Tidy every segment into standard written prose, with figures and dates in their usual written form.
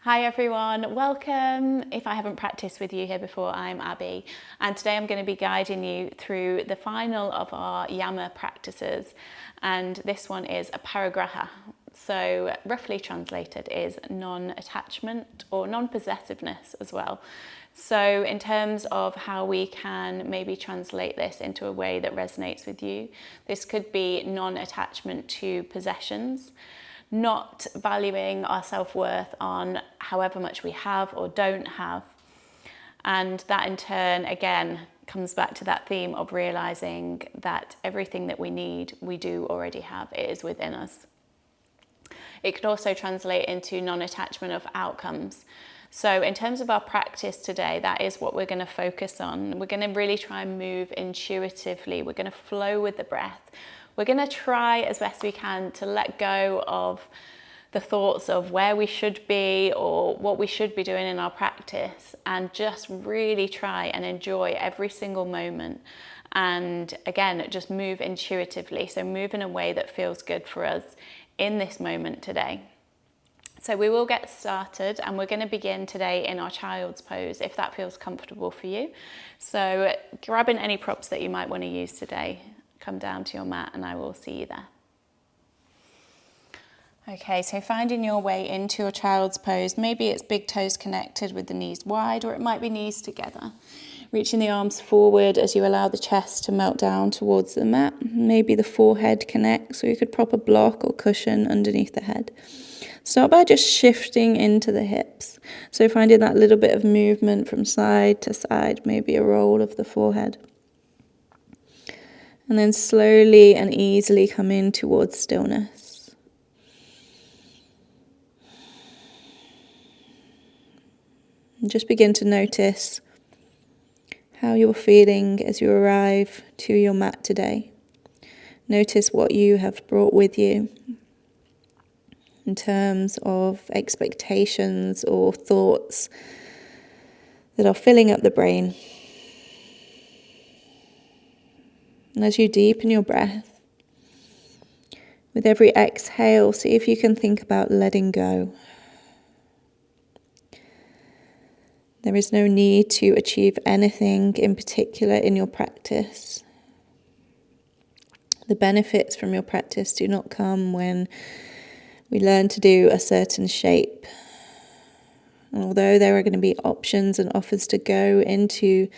Hi everyone, welcome. If I haven't practiced with you here before, I'm Abby, and today I'm going to be guiding you through the final of our Yama practices, and this one is Aparigraha. So roughly translated is non-attachment or non-possessiveness as well. So in terms of how we can maybe translate this into a way that resonates with you, this could be non-attachment to possessions, not valuing our self-worth on however much we have or don't have. And that in turn, again, comes back to that theme of realizing that everything that we need, we do already have. It is within us. It could also translate into non-attachment of outcomes. So in terms of our practice today, that is what we're going to focus on. We're going to really try and move intuitively. We're going to flow with the breath. We're going to try as best we can to let go of the thoughts of where we should be or what we should be doing in our practice, and just really try and enjoy every single moment. And again, just move intuitively. So move in a way that feels good for us in this moment today. So we will get started, and we're going to begin today in our child's pose, if that feels comfortable for you. So grabbing any props that you might want to use today, come down to your mat and I will see you there. Okay, so finding your way into your child's pose. Maybe it's big toes connected with the knees wide, or it might be knees together. Reaching the arms forward as you allow the chest to melt down towards the mat. Maybe the forehead connects, or you could prop a block or cushion underneath the head. Start by just shifting into the hips. So finding that little bit of movement from side to side, maybe a roll of the forehead. And then slowly and easily come in towards stillness. And just begin to notice how you're feeling as you arrive to your mat today. Notice what you have brought with you in terms of expectations or thoughts that are filling up the brain. And as you deepen your breath, with every exhale, see if you can think about letting go. There is no need to achieve anything in particular in your practice. The benefits from your practice do not come when we learn to do a certain shape. And although there are going to be options and offers to go into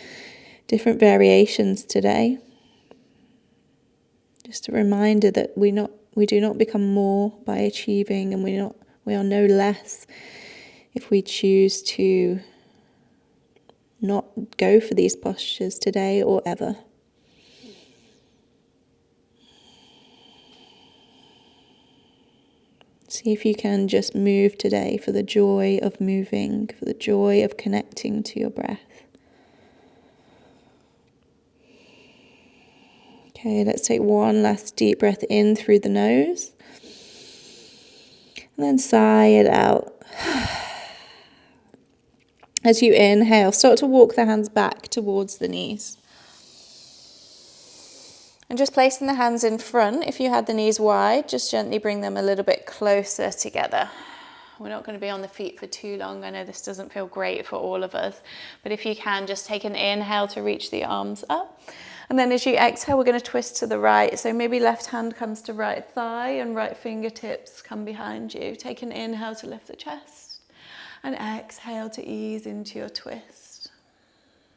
different variations today, just a reminder that we do not become more by achieving, and we are no less if we choose to not go for these postures today or ever. See if you can just move today for the joy of moving, for the joy of connecting to your breath. Okay, let's take one last deep breath in through the nose. And then sigh it out. As you inhale, start to walk the hands back towards the knees. And just placing the hands in front, if you had the knees wide, just gently bring them a little bit closer together. We're not going to be on the feet for too long. I know this doesn't feel great for all of us, but if you can, just take an inhale to reach the arms up. And then as you exhale, we're going to twist to the right. So maybe left hand comes to right thigh and right fingertips come behind you. Take an inhale to lift the chest and exhale to ease into your twist.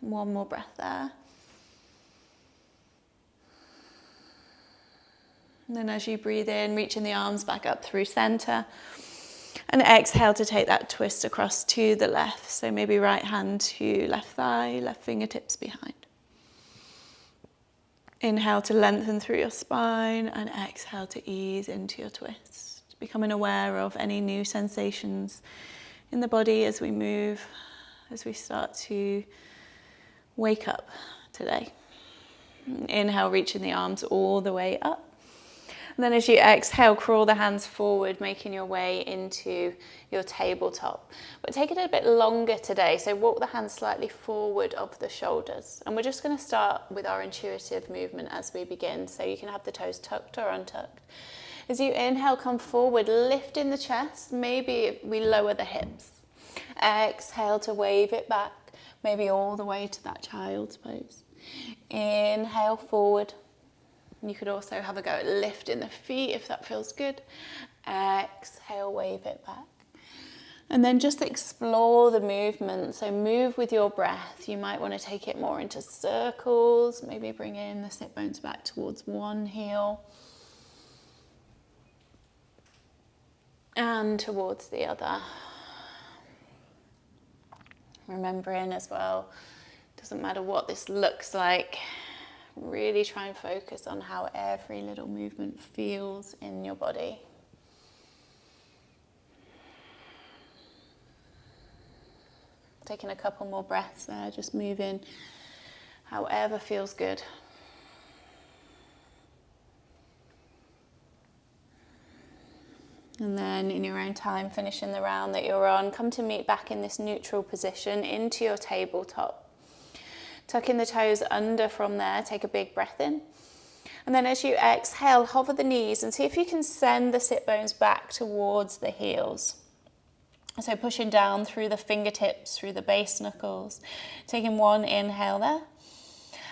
One more breath there. And then as you breathe in, reaching the arms back up through center. And exhale to take that twist across to the left. So maybe right hand to left thigh, left fingertips behind. Inhale to lengthen through your spine, and exhale to ease into your twist. Becoming aware of any new sensations in the body as we move, as we start to wake up today. Inhale, reaching the arms all the way up. And then as you exhale, crawl the hands forward, making your way into your tabletop. But take it a bit longer today, so walk the hands slightly forward of the shoulders. And we're just going to start with our intuitive movement as we begin, so you can have the toes tucked or untucked. As you inhale, come forward, lifting the chest. Maybe we lower the hips. Exhale to wave it back, maybe all the way to that child's pose. Inhale forward. You could also have a go at lifting the feet if that feels good. Exhale, wave it back. And then just explore the movement. So move with your breath. You might want to take it more into circles. Maybe bring in the sit bones back towards one heel and towards the other. Remembering as well, doesn't matter what this looks like, really try and focus on how every little movement feels in your body. Taking a couple more breaths there, just moving however feels good. And then in your own time, finishing the round that you're on, come to meet back in this neutral position into your tabletop. Tucking the toes under from there, take a big breath in. And then as you exhale, hover the knees and see if you can send the sit bones back towards the heels. So pushing down through the fingertips, through the base knuckles, taking one inhale there.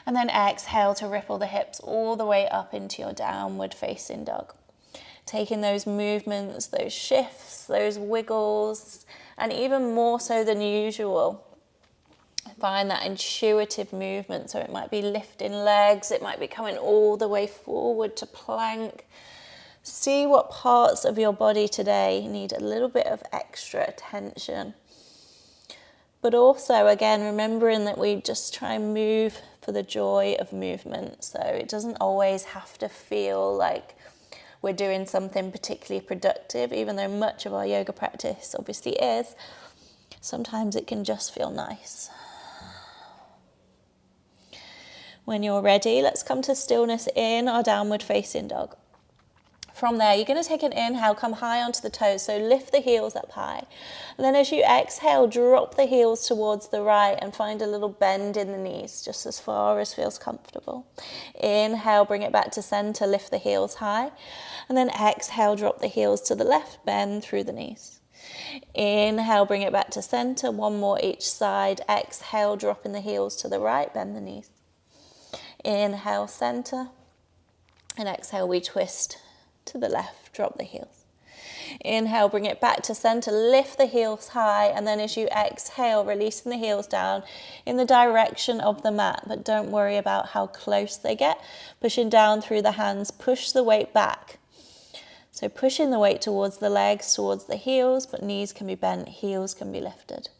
And then exhale to ripple the hips all the way up into your downward facing dog. Taking those movements, those shifts, those wiggles, and even more so than usual. Find that intuitive movement. So it might be lifting legs, it might be coming all the way forward to plank. See what parts of your body today need a little bit of extra attention. But also, again, remembering that we just try and move for the joy of movement. So it doesn't always have to feel like we're doing something particularly productive, even though much of our yoga practice obviously is. Sometimes it can just feel nice. When you're ready, let's come to stillness in our downward facing dog. From there, you're going to take an inhale, come high onto the toes, so lift the heels up high. And then as you exhale, drop the heels towards the right and find a little bend in the knees, just as far as feels comfortable. Inhale, bring it back to center, lift the heels high. And then exhale, drop the heels to the left, bend through the knees. Inhale, bring it back to center, one more each side. Exhale, dropping the heels to the right, bend the knees. Inhale, center. And exhale, we twist to the left, drop the heels. Inhale, bring it back to center, lift the heels high, and then as you exhale, releasing the heels down in the direction of the mat, but don't worry about how close they get. Pushing down through the hands, push the weight back. So pushing the weight towards the legs, towards the heels, but knees can be bent, heels can be lifted.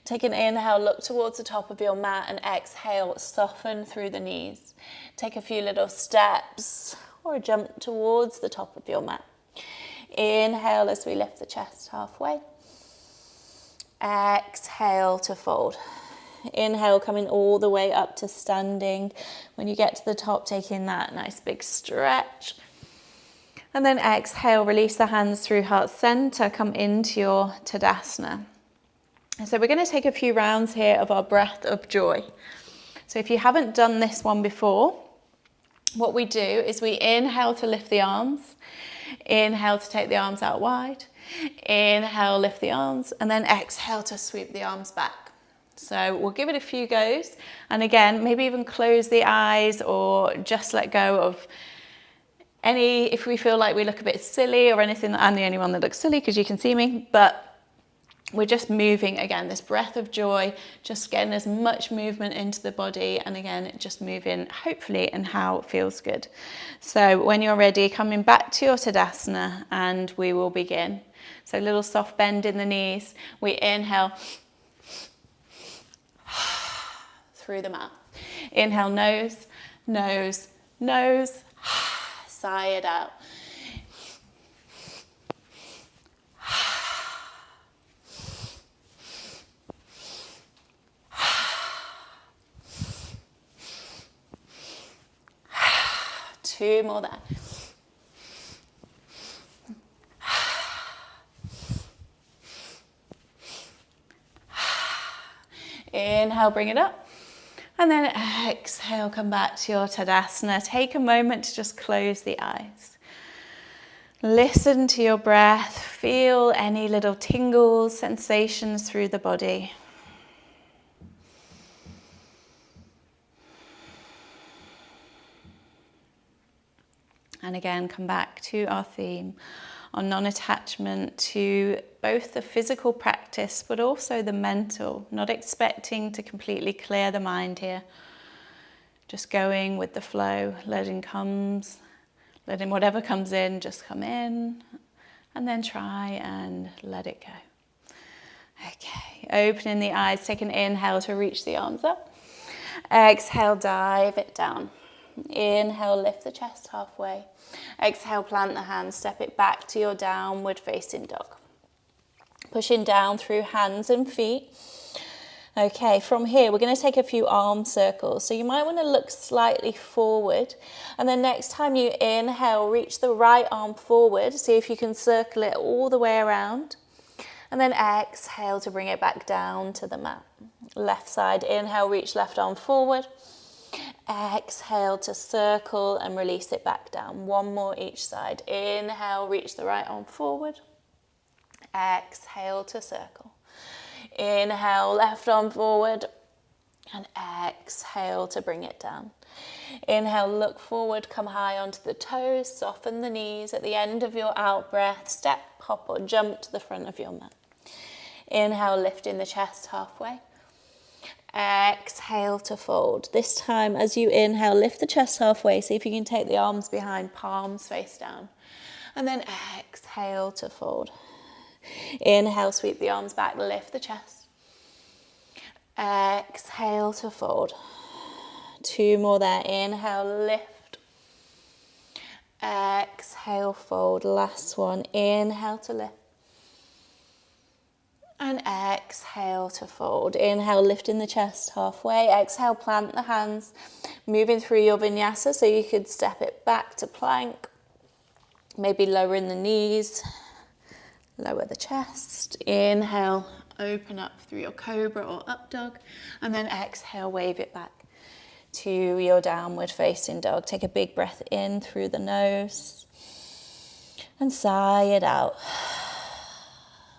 Take an inhale, look towards the top of your mat, and exhale, soften through the knees. Take a few little steps or jump towards the top of your mat. Inhale as we lift the chest halfway. Exhale to fold. Inhale, coming all the way up to standing. When you get to the top, taking that nice big stretch. And then exhale, release the hands through heart center, come into your Tadasana. So we're going to take a few rounds here of our breath of joy. So if you haven't done this one before, what we do is we inhale to lift the arms, inhale to take the arms out wide, inhale, lift the arms, and then exhale to sweep the arms back. So we'll give it a few goes. And again, maybe even close the eyes or just let go of if we feel like we look a bit silly or anything. I'm the only one that looks silly because you can see me, but we're just moving, again, this breath of joy, just getting as much movement into the body, and again, just moving, hopefully, in how it feels good. So when you're ready, coming back to your Tadasana, and we will begin. So a little soft bend in the knees. We inhale through the mouth. Inhale, nose, nose, nose. Sigh it out. Two more there. Inhale, bring it up. And then exhale, come back to your Tadasana. Take a moment to just close the eyes. Listen to your breath. feel any little tingles, sensations through the body. And again, come back to our theme on non-attachment to both the physical practice, but also the mental, not expecting to completely clear the mind here. Just going with the flow, letting whatever comes in, just come in, and then try and let it go. Okay, opening the eyes, take an inhale to reach the arms up. Exhale, dive it down. Inhale, lift the chest halfway. Exhale, plant the hands, step it back to your downward facing dog. Pushing down through hands and feet. Okay, from here we're going to take a few arm circles. So you might want to look slightly forward, and then next time you inhale, reach the right arm forward. See if you can circle it all the way around. And then exhale to bring it back down to the mat. Left side, inhale, reach left arm forward. Exhale to circle and release it back down. One more each side. Inhale, reach the right arm forward. Exhale to circle. Inhale, left arm forward. And exhale to bring it down. Inhale, look forward, come high onto the toes, soften the knees. At the end of your out breath, step, hop or jump to the front of your mat. Inhale, lifting the chest halfway. Exhale to fold. This time as you inhale, lift the chest halfway. See if you can take the arms behind, palms face down. And then exhale to fold. Inhale, sweep the arms back, lift the chest. Exhale to fold. Two more there. Inhale, lift. Exhale, fold. Last one. Inhale to lift. And exhale to fold. Inhale, lifting the chest halfway. Exhale, plant the hands. Moving through your vinyasa, so you could step it back to plank. Maybe lowering the knees. Lower the chest. Inhale, open up through your cobra or up dog. And then exhale, wave it back to your downward facing dog. Take a big breath in through the nose. And sigh it out.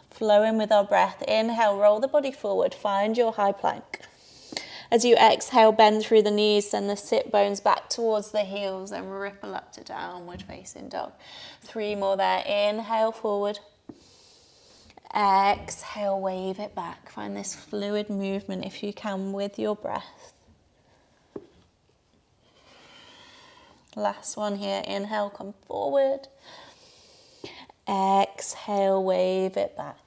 Flowing with our breath. Inhale, roll the body forward. Find your high plank. As you exhale, bend through the knees, send the sit bones back towards the heels and ripple up to downward facing dog. Three more there. Inhale, forward. Exhale, wave it back. Find this fluid movement if you can with your breath. Last one here. Inhale, come forward. Exhale, wave it back.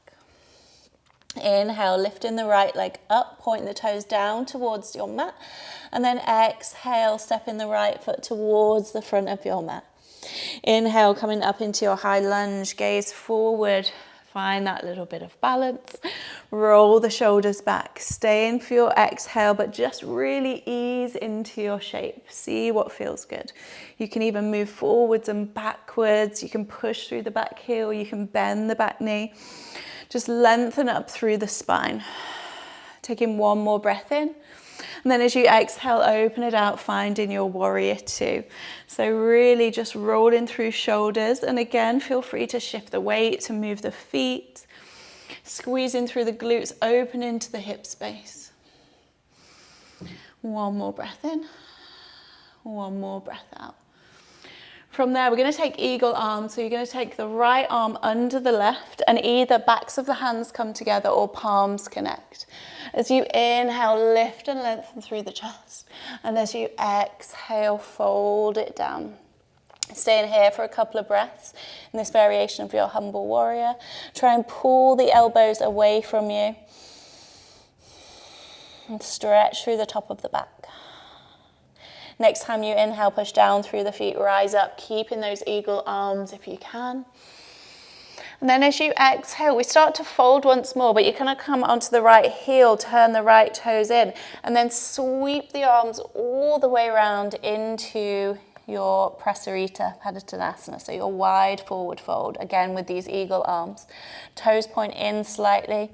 Inhale, lifting the right leg up, point the toes down towards your mat. And then exhale, stepping the right foot towards the front of your mat. Inhale, coming up into your high lunge, gaze forward. Find that little bit of balance. Roll the shoulders back. Stay in for your exhale, but just really ease into your shape. See what feels good. You can even move forwards and backwards. You can push through the back heel. You can bend the back knee. Just lengthen up through the spine. Taking one more breath in. And then as you exhale, open it out, finding your warrior two. So really just rolling through shoulders. And again, feel free to shift the weight, to move the feet. Squeezing through the glutes, open into the hip space. One more breath in. One more breath out. From there, we're going to take eagle arms. So you're going to take the right arm under the left and either backs of the hands come together or palms connect. As you inhale, lift and lengthen through the chest. And as you exhale, fold it down. Stay in here for a couple of breaths in this variation of your humble warrior. Try and pull the elbows away from you. And stretch through the top of the back. Next time you inhale, push down through the feet, rise up, keeping those eagle arms if you can. And then as you exhale, we start to fold once more, but you're going to come onto the right heel, turn the right toes in, and then sweep the arms all the way around into your Prasarita Padottanasana, so your wide forward fold, again with these eagle arms. Toes point in slightly.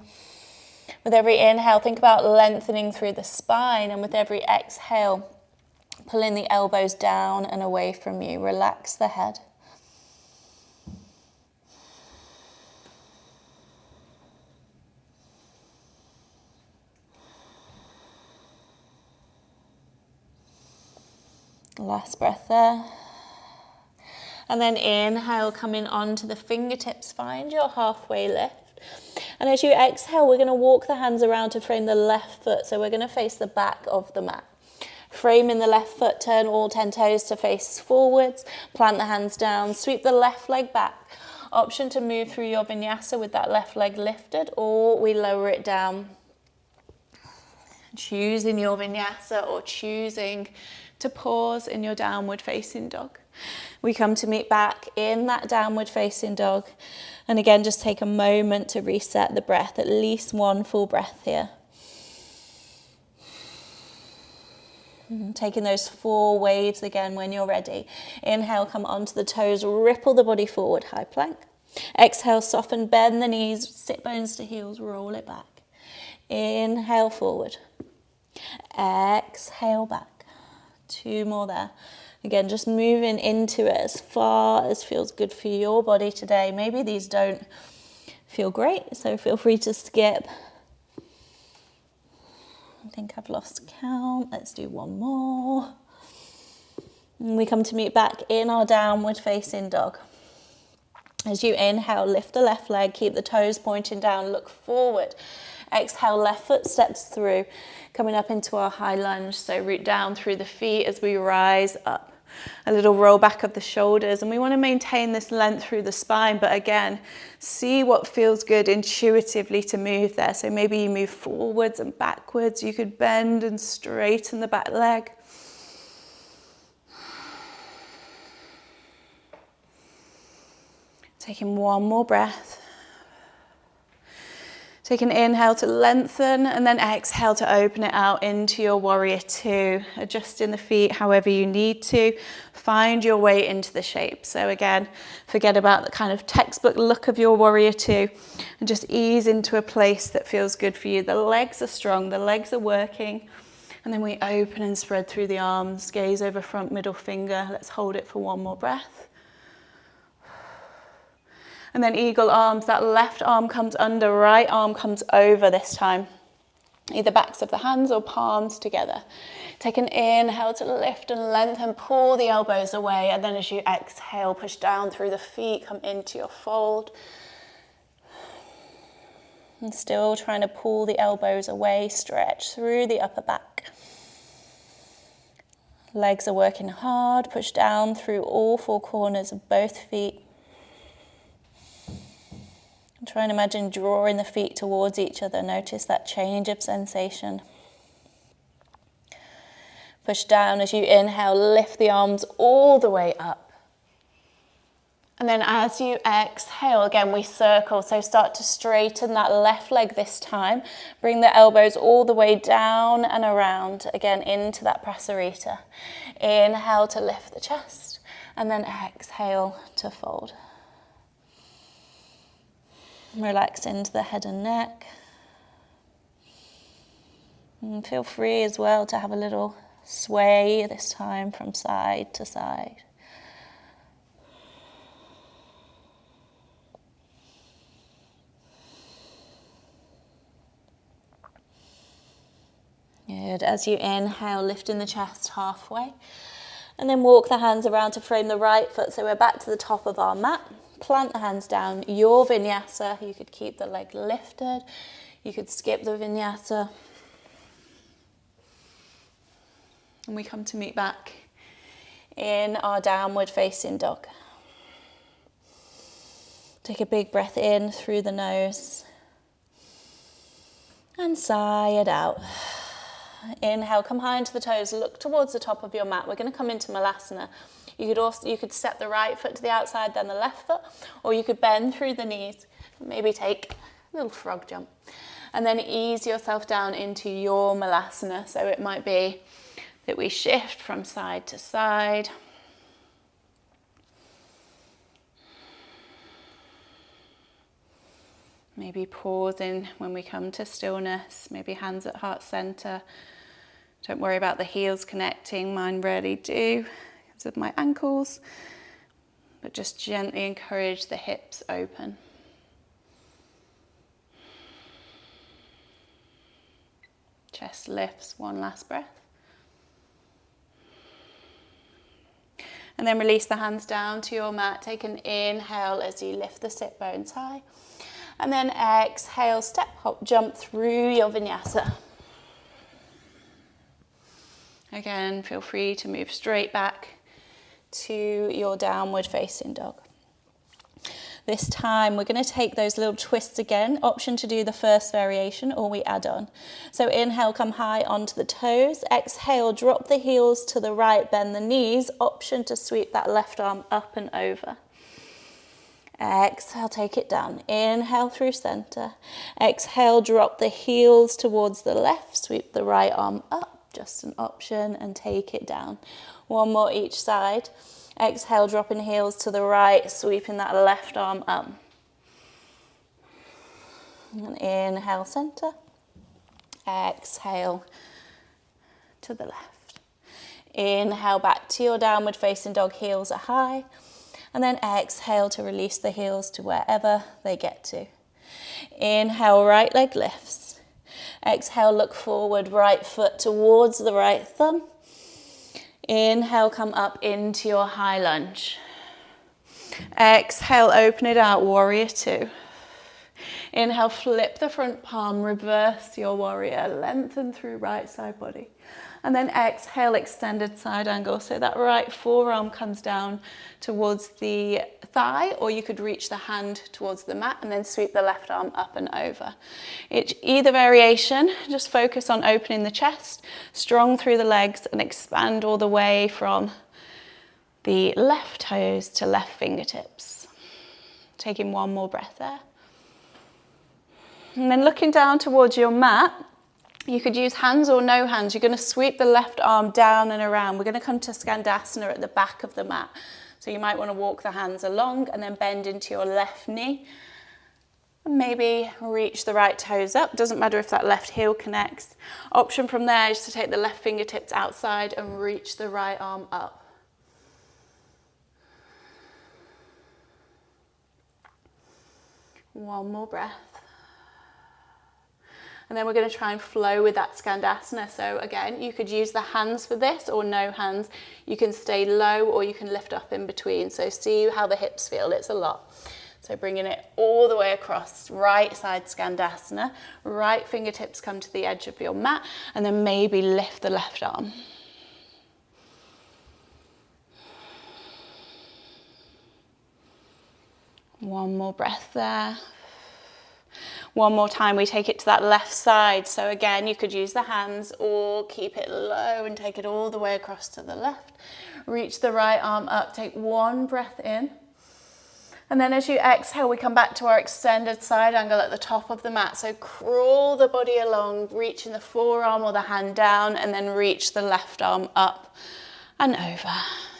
With every inhale, think about lengthening through the spine, and with every exhale, pulling the elbows down and away from you. Relax the head. Last breath there. And then inhale, coming onto the fingertips, find your halfway lift. And as you exhale, we're going to walk the hands around to frame the left foot. So we're going to face the back of the mat. Framing the left foot, turn all 10 toes to face forwards, plant the hands down, sweep the left leg back. Option to move through your vinyasa with that left leg lifted, or we lower it down. Choosing your vinyasa or choosing to pause in your downward facing dog. We come to meet back in that downward facing dog. And again, just take a moment to reset the breath, at least one full breath here. Taking those 4 waves again when you're ready. Inhale, come onto the toes, ripple the body forward, high plank. Exhale, soften, bend the knees, sit bones to heels, roll it back. Inhale, forward. Exhale, back. 2 more there. Again, just moving into it as far as feels good for your body today. Maybe these don't feel great, so feel free to skip. I think I've lost count. Let's do 1 more. And we come to meet back in our downward facing dog. As you inhale, lift the left leg, keep the toes pointing down, look forward. Exhale, left foot steps through, coming up into our high lunge. So root down through the feet as we rise up. A little roll back of the shoulders, and we want to maintain this length through the spine, but again, see what feels good intuitively to move there. So maybe you move forwards and backwards. You could bend and straighten the back leg. Taking 1 more breath. Take an inhale to lengthen, and then exhale to open it out into your warrior 2. Adjusting the feet however you need to. Find your way into the shape. So again, forget about the kind of textbook look of your warrior 2 and just ease into a place that feels good for you. The legs are strong, the legs are working. And then we open and spread through the arms, gaze over front, middle finger. Let's hold it for 1 more breath. And then eagle arms, that left arm comes under, right arm comes over this time. Either backs of the hands or palms together. Take an inhale to lift and lengthen, pull the elbows away. And then as you exhale, push down through the feet, come into your fold. And still trying to pull the elbows away, stretch through the upper back. Legs are working hard, push down through all 4 corners of both feet. Try and imagine drawing the feet towards each other. Notice that change of sensation. Push down as you inhale, lift the arms all the way up. And then as you exhale, again, we circle. So start to straighten that left leg this time. Bring the elbows all the way down and around, again, into that prasarita. Inhale to lift the chest, and then exhale to fold. Relax into the head and neck. And feel free as well to have a little sway this time from side to side. Good. As you inhale, lifting the chest halfway. And then walk the hands around to frame the right foot. So we're back to the top of our mat. Plant the hands down, your vinyasa. You could keep the leg lifted. You could skip the vinyasa. And we come to meet back in our downward facing dog. Take a big breath in through the nose. And sigh it out. Inhale, come high into the toes, look towards the top of your mat. We're going to come into Malasana. You could step the right foot to the outside, then the left foot, or you could bend through the knees. Maybe take a little frog jump. And then ease yourself down into your Malasana. So it might be that we shift from side to side. Maybe pausing when we come to stillness, maybe hands at heart center. Don't worry about the heels connecting, mine rarely do because of my ankles, but just gently encourage the hips open. Chest lifts, one last breath. And then release the hands down to your mat. Take an inhale as you lift the sit bones high. And then exhale, step, hop, jump through your vinyasa. Again, feel free to move straight back to your downward facing dog. This time we're going to take those little twists again. Option to do the first variation or we add on. So inhale, come high onto the toes. Exhale, drop the heels to the right, bend the knees. Option to sweep that left arm up and over. Exhale, take it down. Inhale through center. Exhale, drop the heels towards the left. Sweep the right arm up, just an option, and take it down. One more each side. Exhale, dropping heels to the right, sweeping that left arm up. And inhale, center. Exhale to the left. Inhale back to your downward facing dog, heels are high. And then exhale to release the heels to wherever they get to. Inhale, right leg lifts. Exhale, look forward, right foot towards the right thumb. Inhale, come up into your high lunge. Exhale, open it out, warrior two. Inhale, flip the front palm, reverse your warrior, lengthen through right side body. And then exhale, extended side angle. So that right forearm comes down towards the thigh, or you could reach the hand towards the mat and then sweep the left arm up and over. Either variation, just focus on opening the chest, strong through the legs, and expand all the way from the left toes to left fingertips. Taking one more breath there. And then looking down towards your mat, you could use hands or no hands. You're going to sweep the left arm down and around. We're going to come to Skandasana at the back of the mat. So you might want to walk the hands along and then bend into your left knee. And maybe reach the right toes up. Doesn't matter if that left heel connects. Option from there is to take the left fingertips outside and reach the right arm up. One more breath. And then we're going to try and flow with that Skandasana. So again, you could use the hands for this or no hands. You can stay low or you can lift up in between. So see how the hips feel, it's a lot. So bringing it all the way across, right side Skandasana, right fingertips come to the edge of your mat, and then maybe lift the left arm. One more breath there. One more time, we take it to that left side. So again, you could use the hands or keep it low and take it all the way across to the left. Reach the right arm up, take one breath in. And then as you exhale, we come back to our extended side angle at the top of the mat. So crawl the body along, reaching the forearm or the hand down, and then reach the left arm up and over.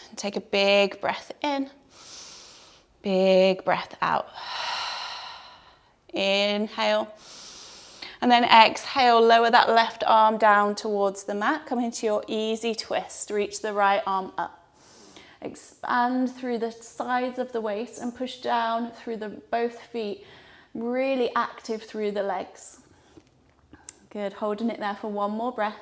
And take a big breath in, big breath out. Inhale, and then exhale, lower that left arm down towards the mat. Come into your easy twist, reach the right arm up. Expand through the sides of the waist and push down through both feet, really active through the legs. Good, holding it there for one more breath.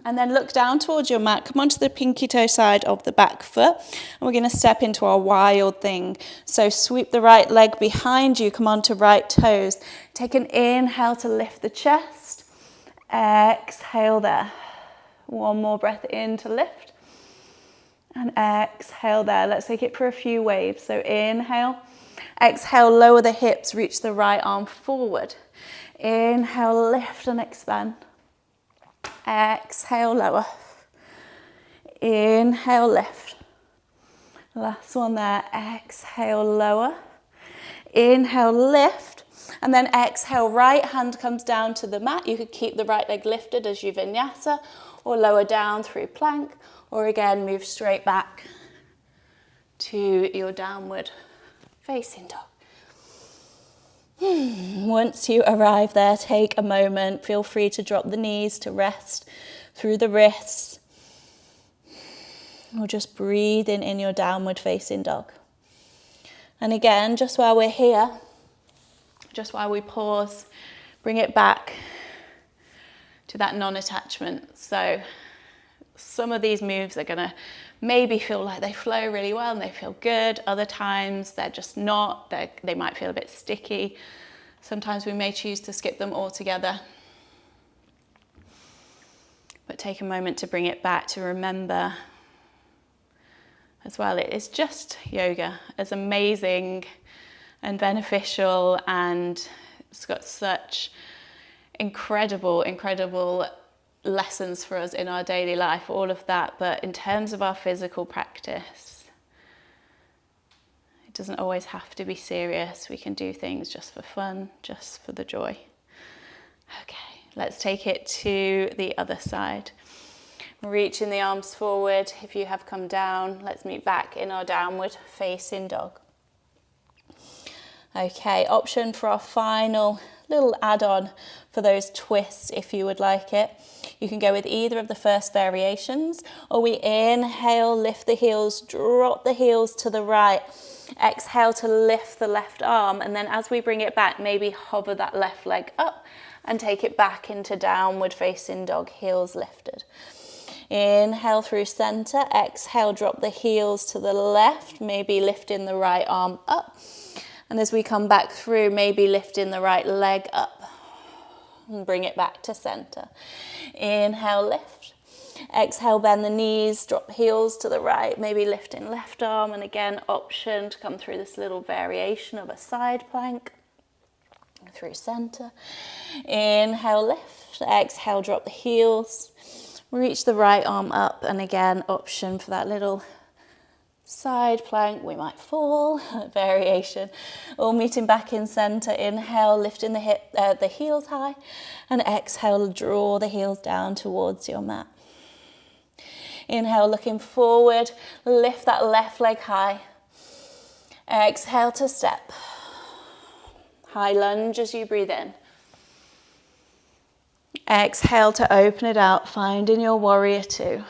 And then look down towards your mat, come onto the pinky toe side of the back foot, and we're going to step into our wild thing. So sweep the right leg behind you, come onto right toes. Take an inhale to lift the chest, exhale there. One more breath in to lift, and exhale there. Let's take it for a few waves. So inhale, exhale, lower the hips, reach the right arm forward. Inhale, lift and expand. Exhale, lower. Inhale, lift. Last one there. Exhale, lower. Inhale, lift. And then exhale, right hand comes down to the mat. You could keep the right leg lifted as you vinyasa, or lower down through plank, or again, move straight back to your downward facing dog. Once you arrive there, take a moment. Feel free to drop the knees to rest through the wrists. Or just breathing in your downward facing dog. And again, just while we're here, just while we pause, bring it back to that non-attachment. So Some of these moves are gonna maybe feel like they flow really well and they feel good. Other times they're just not. They might feel a bit sticky. Sometimes we may choose to skip them altogether. But take a moment to bring it back, to remember as well, it is just yoga, as amazing and beneficial, and it's got such incredible lessons for us in our daily life, all of that. But in terms of our physical practice, it doesn't always have to be serious. We can do things just for fun, just for the joy. Okay, let's take it to the other side. Reaching the arms forward. If you have come down, let's meet back in our downward facing dog. Okay, option for our final little add-on for those twists, if you would like it. You can go with either of the first variations, or we inhale, lift the heels, drop the heels to the right. Exhale to lift the left arm, and then as we bring it back, maybe hover that left leg up and take it back into downward facing dog, heels lifted. Inhale through center, exhale, drop the heels to the left, maybe lifting the right arm up. And as we come back through, maybe lifting the right leg up and bring it back to center. Inhale, lift. Exhale, bend the knees, drop heels to the right, maybe lifting left arm. And again, option to come through this little variation of a side plank through center. Inhale, lift. Exhale, drop the heels. Reach the right arm up, and again, option for that little side plank. We might fall, variation. All meeting back in center. Inhale, lifting the heels high, and exhale, draw the heels down towards your mat. Inhale, looking forward, lift that left leg high. Exhale to step. High lunge as you breathe in. Exhale to open it out, finding your warrior two.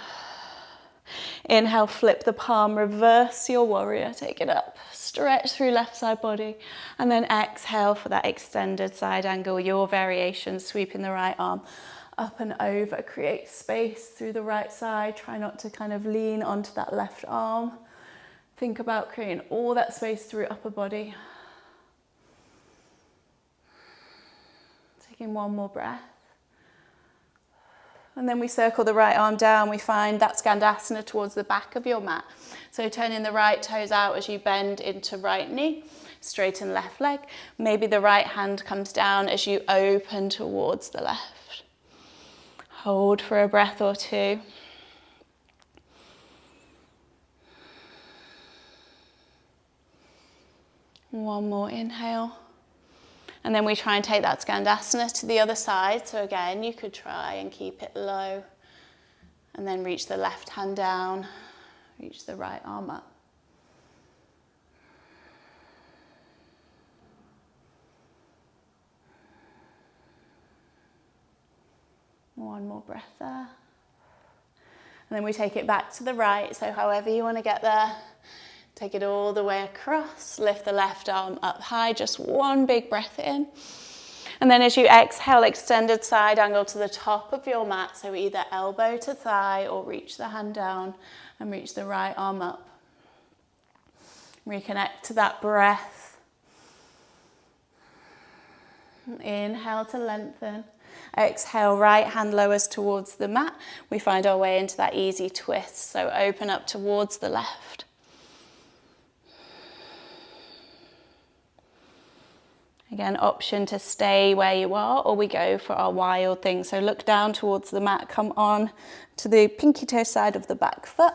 Inhale, flip the palm, reverse your warrior, take it up, stretch through left side body, and then exhale for that extended side angle, your variation, sweeping the right arm up and over, create space through the right side, try not to kind of lean onto that left arm. Think about creating all that space through upper body. Taking one more breath. And then we circle the right arm down. We find that Skandasana towards the back of your mat. So turning the right toes out as you bend into right knee, straighten left leg. Maybe the right hand comes down as you open towards the left. Hold for a breath or two. One more inhale. And then we try and take that Skandasana to the other side. So again, you could try and keep it low. And then reach the left hand down, reach the right arm up. One more breath there. And then we take it back to the right. So however you want to get there. Take it all the way across, lift the left arm up high, just one big breath in. And then as you exhale, extended side angle to the top of your mat. So either elbow to thigh or reach the hand down and reach the right arm up. Reconnect to that breath. Inhale to lengthen. Exhale, right hand lowers towards the mat. We find our way into that easy twist. So open up towards the left. Again, option to stay where you are, or we go for our wild thing. So look down towards the mat, come on to the pinky toe side of the back foot,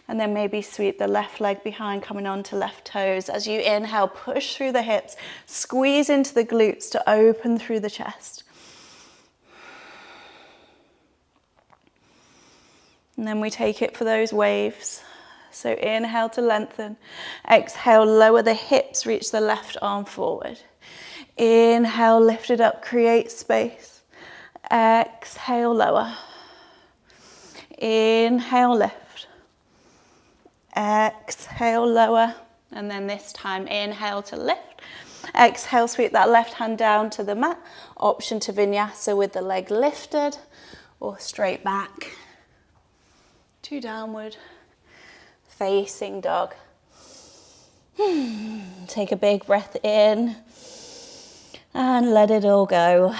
and then maybe sweep the left leg behind, coming on to left toes. As you inhale, push through the hips, squeeze into the glutes to open through the chest. And then we take it for those waves. So inhale to lengthen, exhale, lower the hips, reach the left arm forward. Inhale, lift it up, create space. Exhale, lower. Inhale, lift. Exhale, lower. And then this time, inhale to lift. Exhale, sweep that left hand down to the mat. Option to Vinyasa with the leg lifted or straight back. to downward facing dog. Take a big breath in and let it all go.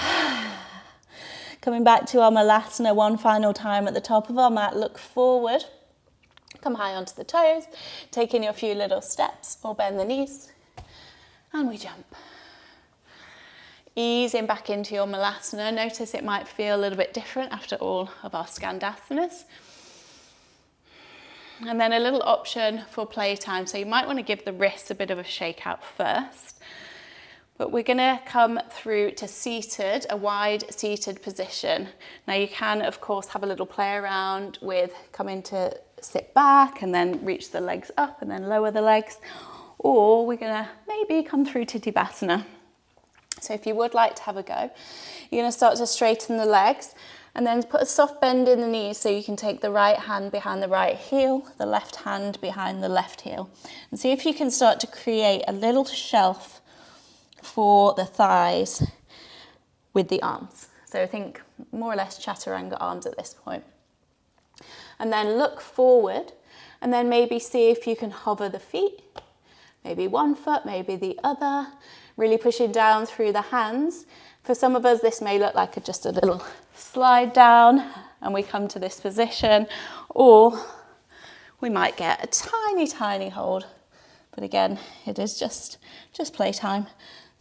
Coming back to our Malasana one final time at the top of our mat, look forward. Come high onto the toes, taking your few little steps or bend the knees, and we jump. Easing back into your Malasana. Notice it might feel a little bit different after all of our Skandasanas. And then a little option for playtime. So you might want to give the wrists a bit of a shake out first. But we're going to come through to seated, a wide seated position. Now you can, of course, have a little play around with coming to sit back and then reach the legs up and then lower the legs. Or we're going to maybe come through to Tadasana. So if you would like to have a go, you're going to start to straighten the legs and then put a soft bend in the knees so you can take the right hand behind the right heel, the left hand behind the left heel. And see if you can start to create a little shelf for the thighs with the arms. So I think more or less chaturanga arms at this point. And then look forward and then maybe see if you can hover the feet, maybe one foot, maybe the other, really pushing down through the hands. For some of us, this may look like just a little slide down and we come to this position, or we might get a tiny, tiny hold. But again, it is just playtime.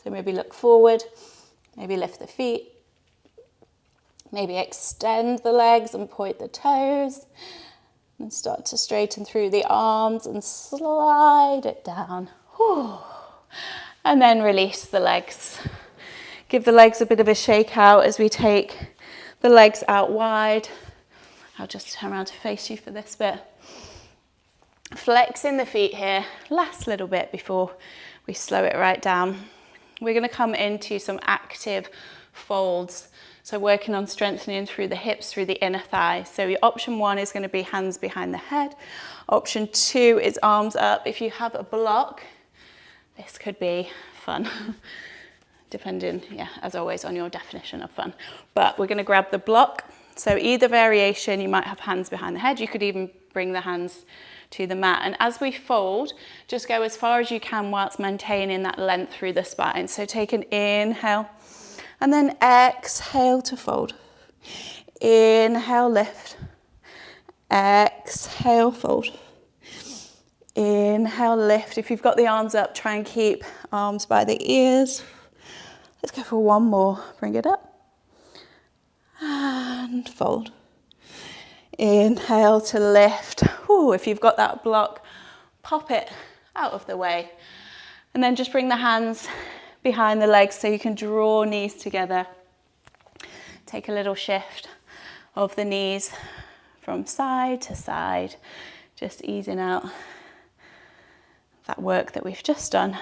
So maybe look forward, maybe lift the feet, maybe extend the legs and point the toes, and start to straighten through the arms and slide it down. Whew. And then release the legs. Give the legs a bit of a shake out as we take the legs out wide. I'll just turn around to face you for this bit. Flexing the feet here, last little bit before we slow it right down. We're going to come into some active folds. So working on strengthening through the hips, through the inner thighs. So your option 1 is going to be hands behind the head. Option 2 is arms up. If you have a block, this could be fun, depending, as always, on your definition of fun. But we're going to grab the block. So either variation, you might have hands behind the head. You could even bring the hands to the mat. And as we fold, just go as far as you can whilst maintaining that length through the spine. So take an inhale and then exhale to fold. Inhale, lift. Exhale, fold. Inhale, lift. If you've got the arms up, try and keep arms by the ears. Let's go for one more. Bring it up. And fold. Inhale to lift. Ooh, if you've got that block, pop it out of the way. And then just bring the hands behind the legs so you can draw knees together. Take a little shift of the knees from side to side, just easing out that work that we've just done.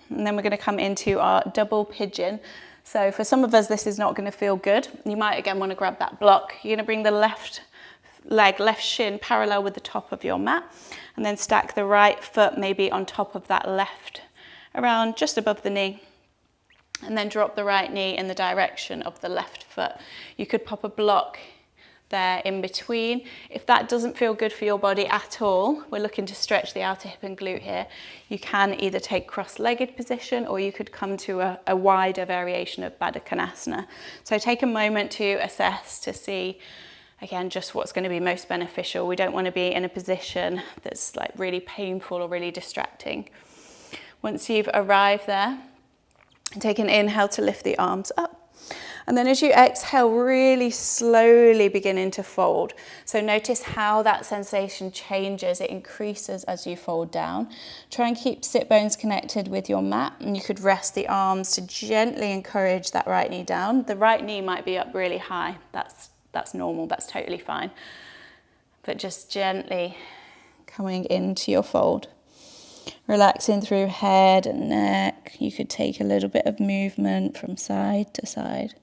And then we're going to come into our double pigeon. So for some of us, this is not going to feel good. You might again want to grab that block. You're going to bring the left leg, left shin parallel with the top of your mat, and then stack the right foot maybe on top of that left, around just above the knee. And then drop the right knee in the direction of the left foot. You could pop a block there in between. If that doesn't feel good for your body at all, we're looking to stretch the outer hip and glute here. You can either take cross-legged position or you could come to a wider variation of Baddha Konasana. So take a moment to assess, to see again just what's going to be most beneficial. We don't want to be in a position that's like really painful or really distracting. Once you've arrived there, take an inhale to lift the arms up. And then as you exhale, really slowly beginning to fold. So notice how that sensation changes. It increases as you fold down. Try and keep sit bones connected with your mat, and you could rest the arms to gently encourage that right knee down. The right knee might be up really high. That's normal, that's totally fine. But just gently coming into your fold. Relaxing through head and neck. You could take a little bit of movement from side to side.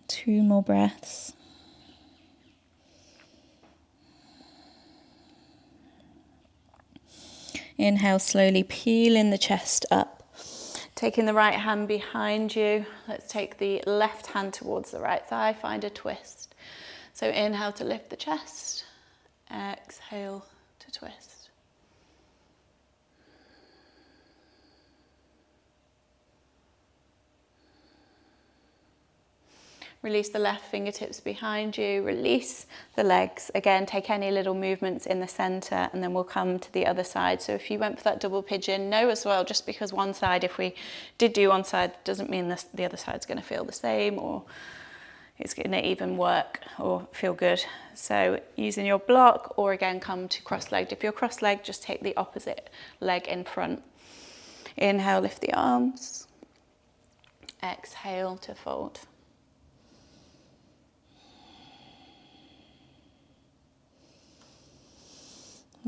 Two more breaths. Inhale, slowly peeling the chest up. Taking the right hand behind you. Let's take the left hand towards the right thigh. Find a twist. So inhale to lift the chest. Exhale to twist. Release the left fingertips behind you, release the legs. Again, take any little movements in the center and then we'll come to the other side. So if you went for that double pigeon, know as well, just because one side, if we did do one side, doesn't mean the other side's gonna feel the same or it's gonna even work or feel good. So using your block or again, come to cross-legged. If you're cross-legged, just take the opposite leg in front. Inhale, lift the arms. Exhale to fold.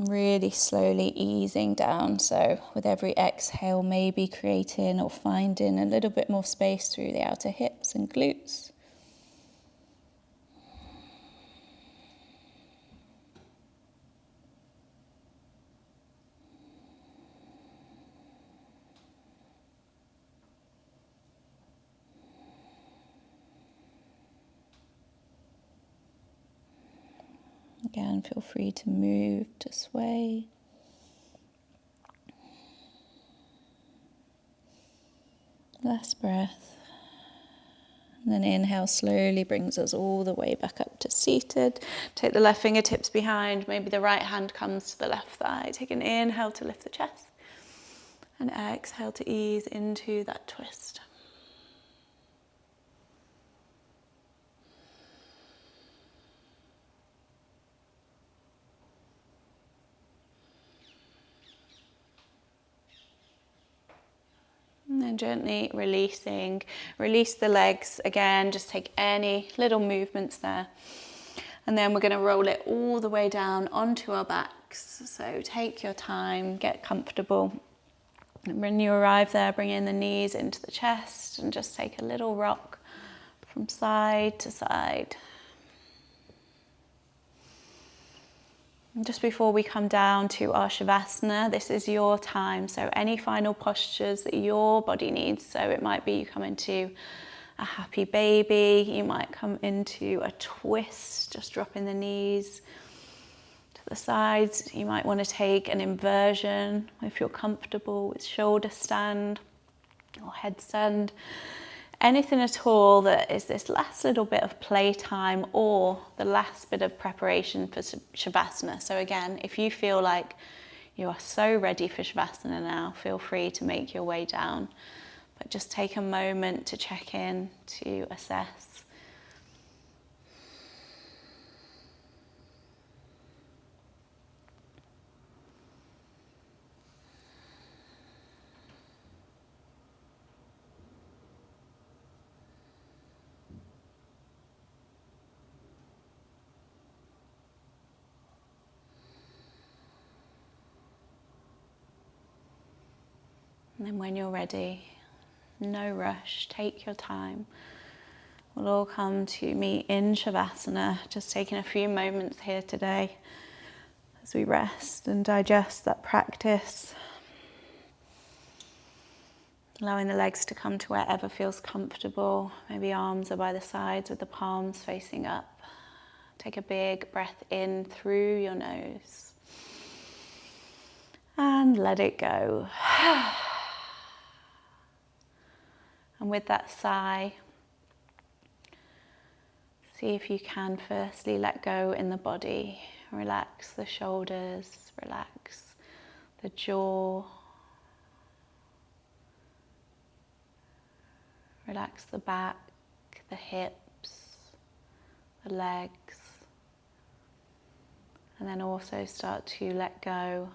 Really slowly easing down, so with every exhale maybe creating or finding a little bit more space through the outer hips and glutes. Again, feel free to move, to sway. Last breath. And then inhale slowly brings us all the way back up to seated. Take the left fingertips behind, maybe the right hand comes to the left thigh. Take an inhale to lift the chest. And exhale to ease into that twist. And then gently releasing, release the legs again, just take any little movements there. And then we're going to roll it all the way down onto our backs. So take your time, get comfortable. And when you arrive there, bring in the knees into the chest and just take a little rock from side to side. And just before we come down to our Shavasana, this is your time. So any final postures that your body needs. So it might be you come into a happy baby. You might come into a twist, just dropping the knees to the sides. You might want to take an inversion if you're comfortable with shoulder stand or headstand. Anything at all that is this last little bit of playtime or the last bit of preparation for Shavasana. So again, if you feel like you are so ready for Shavasana now, feel free to make your way down. But just take a moment to check in, to assess. And then when you're ready, no rush, take your time. We'll all come to meet in Shavasana, just taking a few moments here today as we rest and digest that practice. Allowing the legs to come to wherever feels comfortable. Maybe arms are by the sides with the palms facing up. Take a big breath in through your nose. And let it go. And with that sigh, see if you can firstly let go in the body. Relax the shoulders, relax the jaw. Relax the back, the hips, the legs. And then also start to let go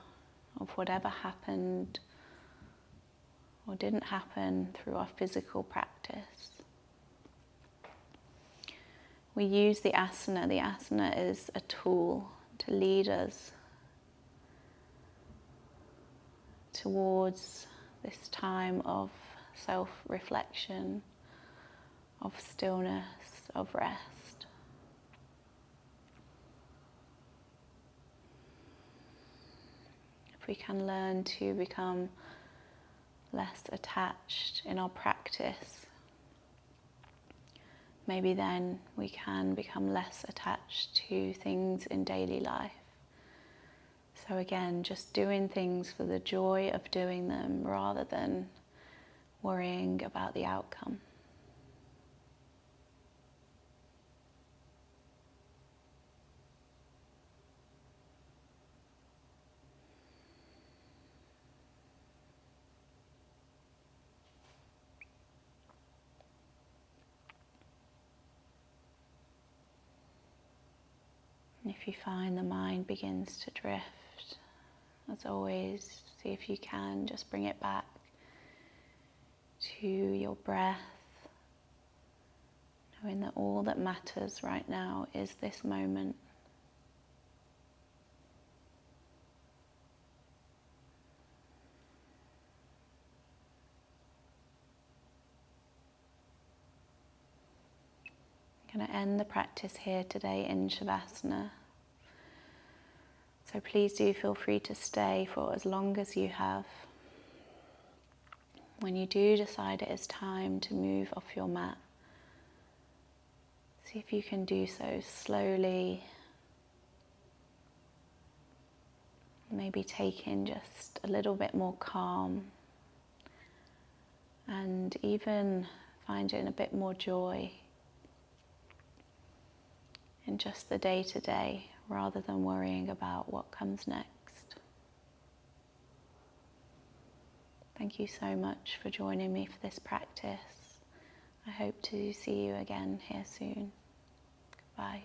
of whatever happened or didn't happen through our physical practice. We use the asana. The asana is a tool to lead us towards this time of self-reflection, of stillness, of rest. if we can learn to become less attached in our practice, maybe then we can become less attached to things in daily life. So again, just doing things for the joy of doing them rather than worrying about the outcome. And if you find the mind begins to drift, as always, see if you can just bring it back to your breath, knowing that all that matters right now is this moment. I'm going to end the practice here today in Shavasana. So please do feel free to stay for as long as you have. When you do decide it is time to move off your mat, see if you can do so slowly. Maybe take in just a little bit more calm, and even finding a bit more joy in just the day-to-day rather than worrying about what comes next. Thank you so much for joining me for this practice. I hope to see you again here soon. Goodbye.